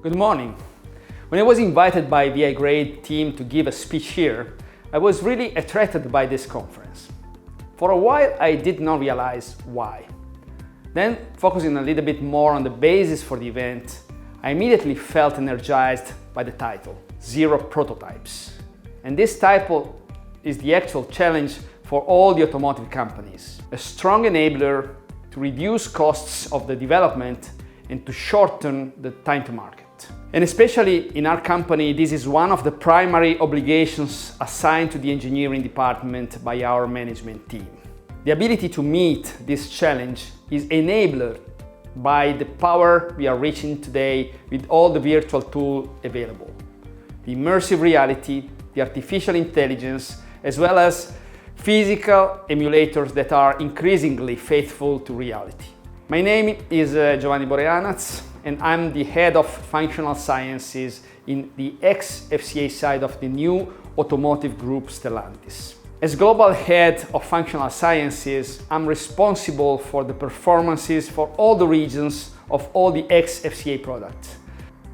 Good morning. When I was invited by the iGrade team to give a speech here, I was really attracted by this conference. For a while, I did not realize why. Then, focusing a little bit more on the basis for the event, I immediately felt energized by the title, Zero Prototypes. And this title is the actual challenge for all the automotive companies. A strong enabler to reduce costs of the development and to shorten the time to market. And especially in our company, this is one of the primary obligations assigned to the engineering department by our management team. The ability to meet this challenge is enabled by the power we are reaching today with all the virtual tools available. The immersive reality, the artificial intelligence, as well as physical emulators that are increasingly faithful to reality. My name is Giovanni Boreanaz, and I'm the head of functional sciences in the ex-FCA side of the new automotive group Stellantis. As global head of functional sciences, I'm responsible for the performances for all the regions of all the ex-FCA products,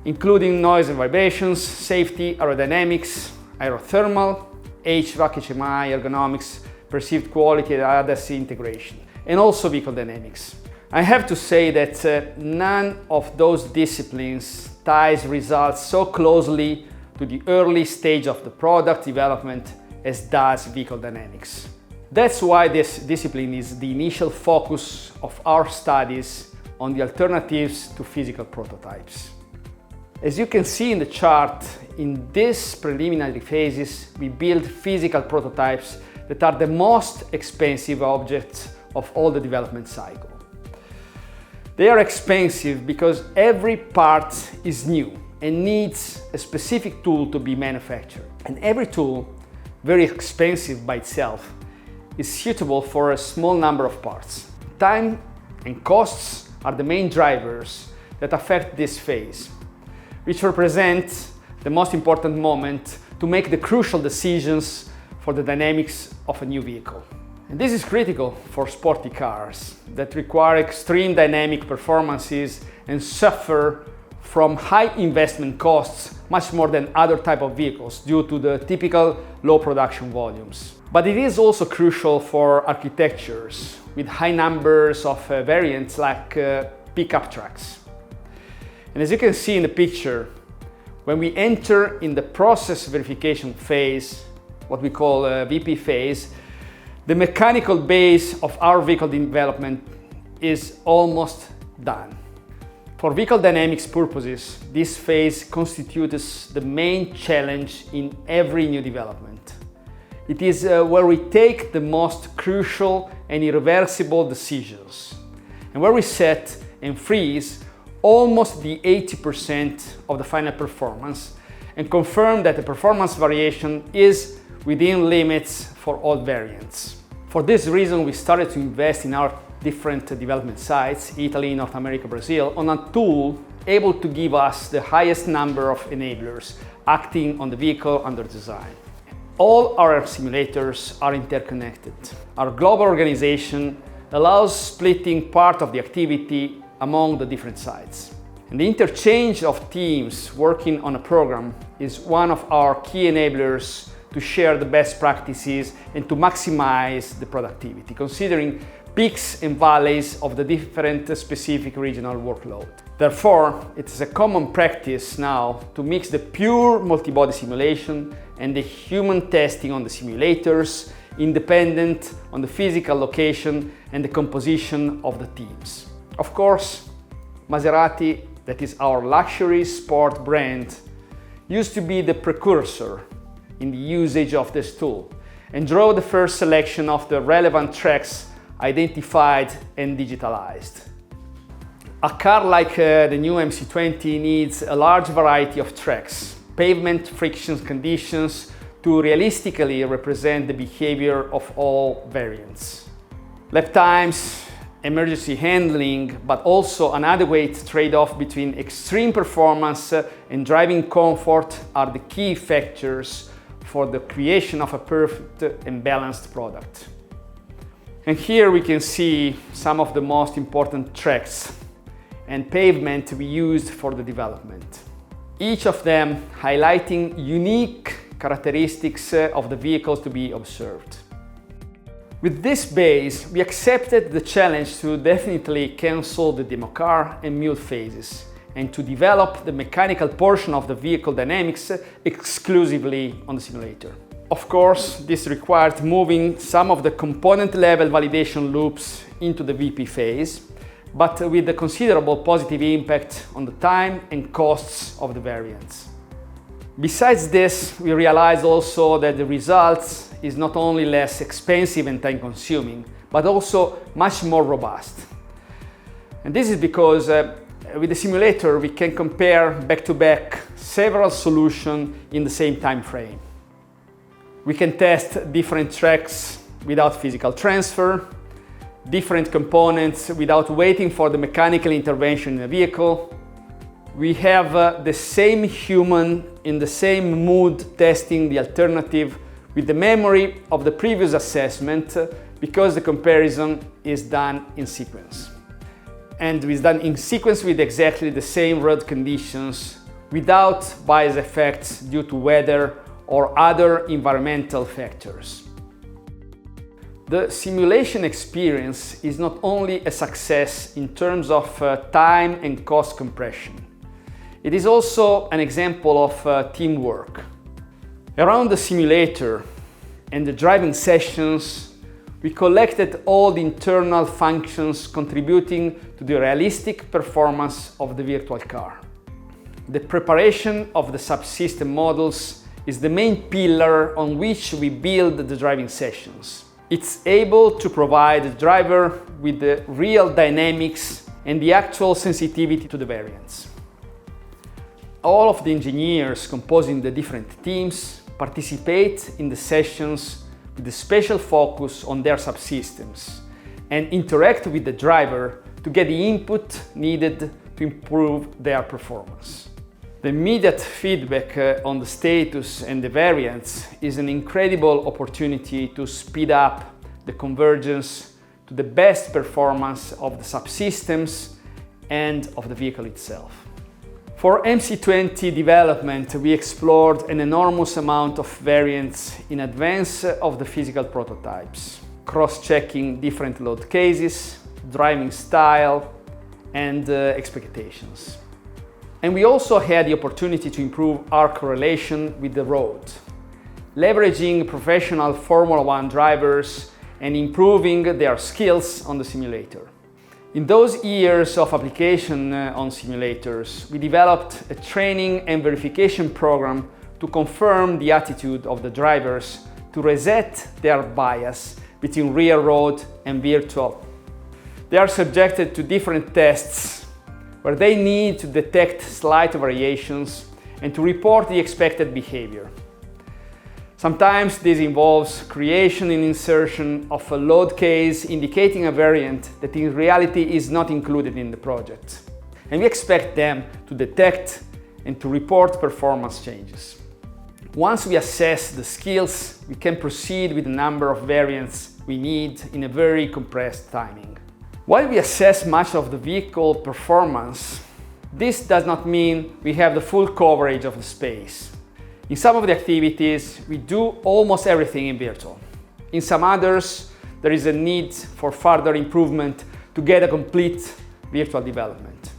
including noise and vibrations, safety, aerodynamics, aerothermal, HVAC, HMI, ergonomics, perceived quality and ADAS integration, and also vehicle dynamics. I have to say that none of those disciplines ties results so closely to the early stage of the product development as does vehicle dynamics. That's why this discipline is the initial focus of our studies on the alternatives to physical prototypes. As you can see in the chart, in these preliminary phases, we build physical prototypes that are the most expensive objects of all the development cycle. They are expensive because every part is new and needs a specific tool to be manufactured. And every tool, very expensive by itself, is suitable for a small number of parts. Time and costs are the main drivers that affect this phase, which represent the most important moment to make the crucial decisions for the dynamics of a new vehicle. And this is critical for sporty cars that require extreme dynamic performances and suffer from high investment costs much more than other type of vehicles due to the typical low production volumes. But it is also crucial for architectures with high numbers of variants like pickup trucks. And as you can see in the picture, when we enter in the process verification phase, what we call VP phase, the mechanical base of our vehicle development is almost done. For vehicle dynamics purposes, this phase constitutes the main challenge in every new development. It is where we take the most crucial and irreversible decisions, and where we set and freeze almost the 80% of the final performance and confirm that the performance variation is within limits for all variants. For this reason, we started to invest in our different development sites, Italy, North America, Brazil, on a tool able to give us the highest number of enablers acting on the vehicle under design. All our simulators are interconnected. Our global organization allows splitting part of the activity among the different sites. And the interchange of teams working on a program is one of our key enablers to share the best practices and to maximize the productivity, considering peaks and valleys of the different specific regional workload. Therefore, it is a common practice now to mix the pure multi-body simulation and the human testing on the simulators, independent on the physical location and the composition of the teams. Of course, Maserati, that is our luxury sport brand, used to be the precursor in the usage of this tool and drove the first selection of the relevant tracks identified and digitalized. A car like the new MC20 needs a large variety of tracks, pavement friction conditions to realistically represent the behavior of all variants. Lap times, emergency handling, but also an adequate trade-off between extreme performance and driving comfort are the key factors for the creation of a perfect and balanced product. And here we can see some of the most important tracks and pavement we used for the development. each of them highlighting unique characteristics of the vehicles to be observed. With this base, we accepted the challenge to definitely cancel the demo car and mule phases and to develop the mechanical portion of the vehicle dynamics exclusively on the simulator. Of course, this required moving some of the component level validation loops into the VP phase, but with a considerable positive impact on the time and costs of the variants. Besides this, we realized also that the results is not only less expensive and time-consuming, but also much more robust. And this is because with the simulator we can compare back-to-back several solutions in the same time frame. We can test different tracks without physical transfer, different components without waiting for the mechanical intervention in the vehicle. We have the same human in the same mood testing the alternative with the memory of the previous assessment because the comparison is done in sequence. And it's done in sequence with exactly the same road conditions without bias effects due to weather or other environmental factors. The simulation experience is not only a success in terms of time and cost compression. It is also an example of teamwork. Around the simulator and the driving sessions, we collected all the internal functions contributing to the realistic performance of the virtual car. The preparation of the subsystem models is the main pillar on which we build the driving sessions. It's able to provide the driver with the real dynamics and the actual sensitivity to the variants. All of the engineers composing the different teams participate in the sessions with a special focus on their subsystems and interact with the driver to get the input needed to improve their performance. The immediate feedback on the status and the variants is an incredible opportunity to speed up the convergence to the best performance of the subsystems and of the vehicle itself. For MC20 development, we explored an enormous amount of variants in advance of the physical prototypes, cross-checking different load cases, driving style, and expectations. And we also had the opportunity to improve our correlation with the road, leveraging professional Formula One drivers and improving their skills on the simulator. In those years of application on simulators, we developed a training and verification program to confirm the attitude of the drivers to reset their bias between real road and virtual. They are subjected to different tests where they need to detect slight variations and to report the expected behavior. Sometimes this involves creation and insertion of a load case indicating a variant that in reality is not included in the project. And we expect them to detect and to report performance changes. Once we assess the skills, we can proceed with the number of variants we need in a very compressed timing. While we assess much of the vehicle performance, this does not mean we have the full coverage of the space. In some of the activities, we do almost everything in virtual. In some others, there is a need for further improvement to get a complete virtual development.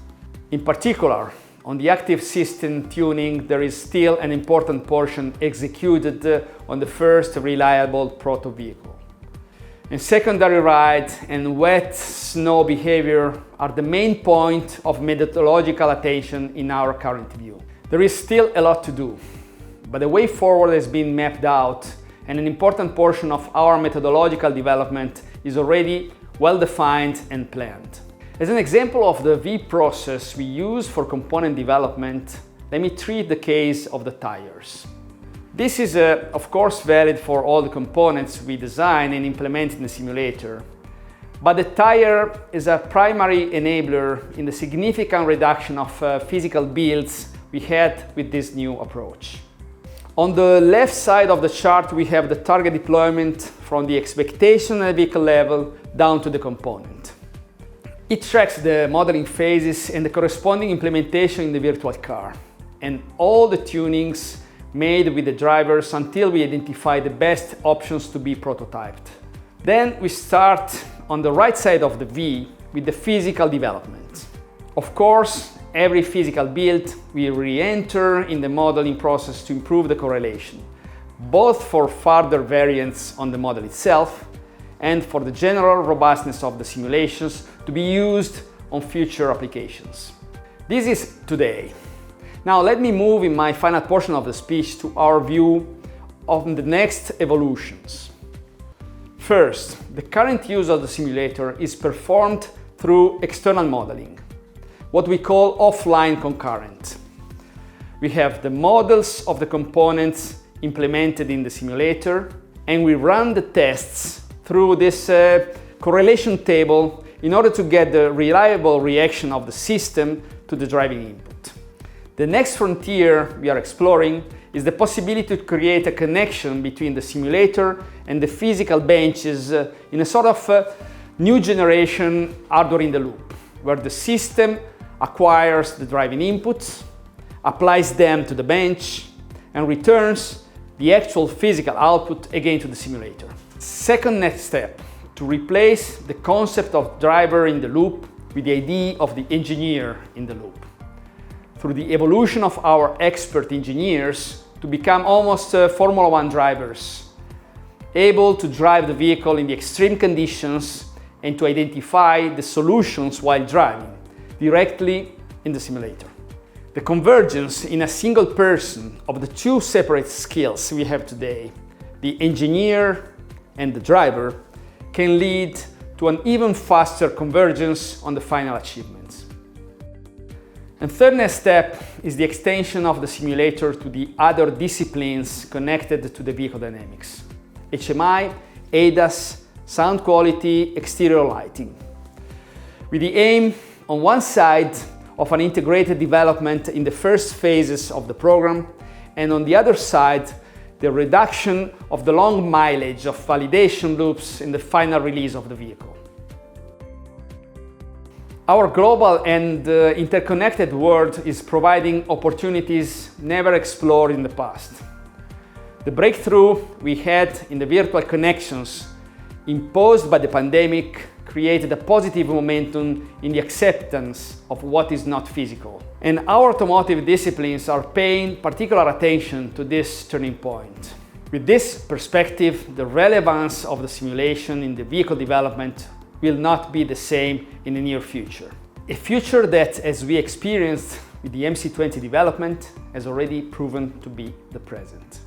In particular, on the active system tuning, there is still an important portion executed on the first reliable proto vehicle. And secondary ride and wet snow behavior are the main point of methodological attention in our current view. There is still a lot to do, but the way forward has been mapped out and an important portion of our methodological development is already well defined and planned. As an example of the V process we use for component development, let me treat the case of the tires. This is of course valid for all the components we design and implement in the simulator, but the tire is a primary enabler in the significant reduction of physical builds we had with this new approach. On the left side of the chart we have the target deployment from the expectation at vehicle level down to the component. It tracks the modeling phases and the corresponding implementation in the virtual car. and all the tunings made with the drivers until we identify the best options to be prototyped. Then we start on the right side of the V with the physical development. Of course, every physical build we re-enter in the modeling process to improve the correlation, both for further variants on the model itself and for the general robustness of the simulations to be used on future applications. This is today. Now let me move in my final portion of the speech to our view of the next evolutions. First, the current use of the simulator is performed through external modeling, what we call offline concurrent. We have the models of the components implemented in the simulator, and we run the tests through this correlation table in order to get the reliable reaction of the system to the driving input. The next frontier we are exploring is the possibility to create a connection between the simulator and the physical benches in a sort of new generation hardware in the loop, where the system acquires the driving inputs, applies them to the bench, and returns the actual physical output again to the simulator. Second next step, to replace the concept of driver in the loop with the idea of the engineer in the loop. Through the evolution of our expert engineers to become almost Formula One drivers, able to drive the vehicle in the extreme conditions and to identify the solutions while driving directly in the simulator. The convergence in a single person of the two separate skills we have today, the engineer and the driver, can lead to an even faster convergence on the final achievements. And third next step is the extension of the simulator to the other disciplines connected to the vehicle dynamics: HMI, ADAS, sound quality, exterior lighting. With the aim, on one side, of an integrated development in the first phases of the program, and on the other side, the reduction of the long mileage of validation loops in the final release of the vehicle. Our global and interconnected world is providing opportunities never explored in the past. The breakthrough we had in the virtual connections imposed by the pandemic created a positive momentum in the acceptance of what is not physical. And our automotive disciplines are paying particular attention to this turning point. With this perspective, the relevance of the simulation in the vehicle development will not be the same in the near future. A future that, as we experienced with the MC20 development, has already proven to be the present.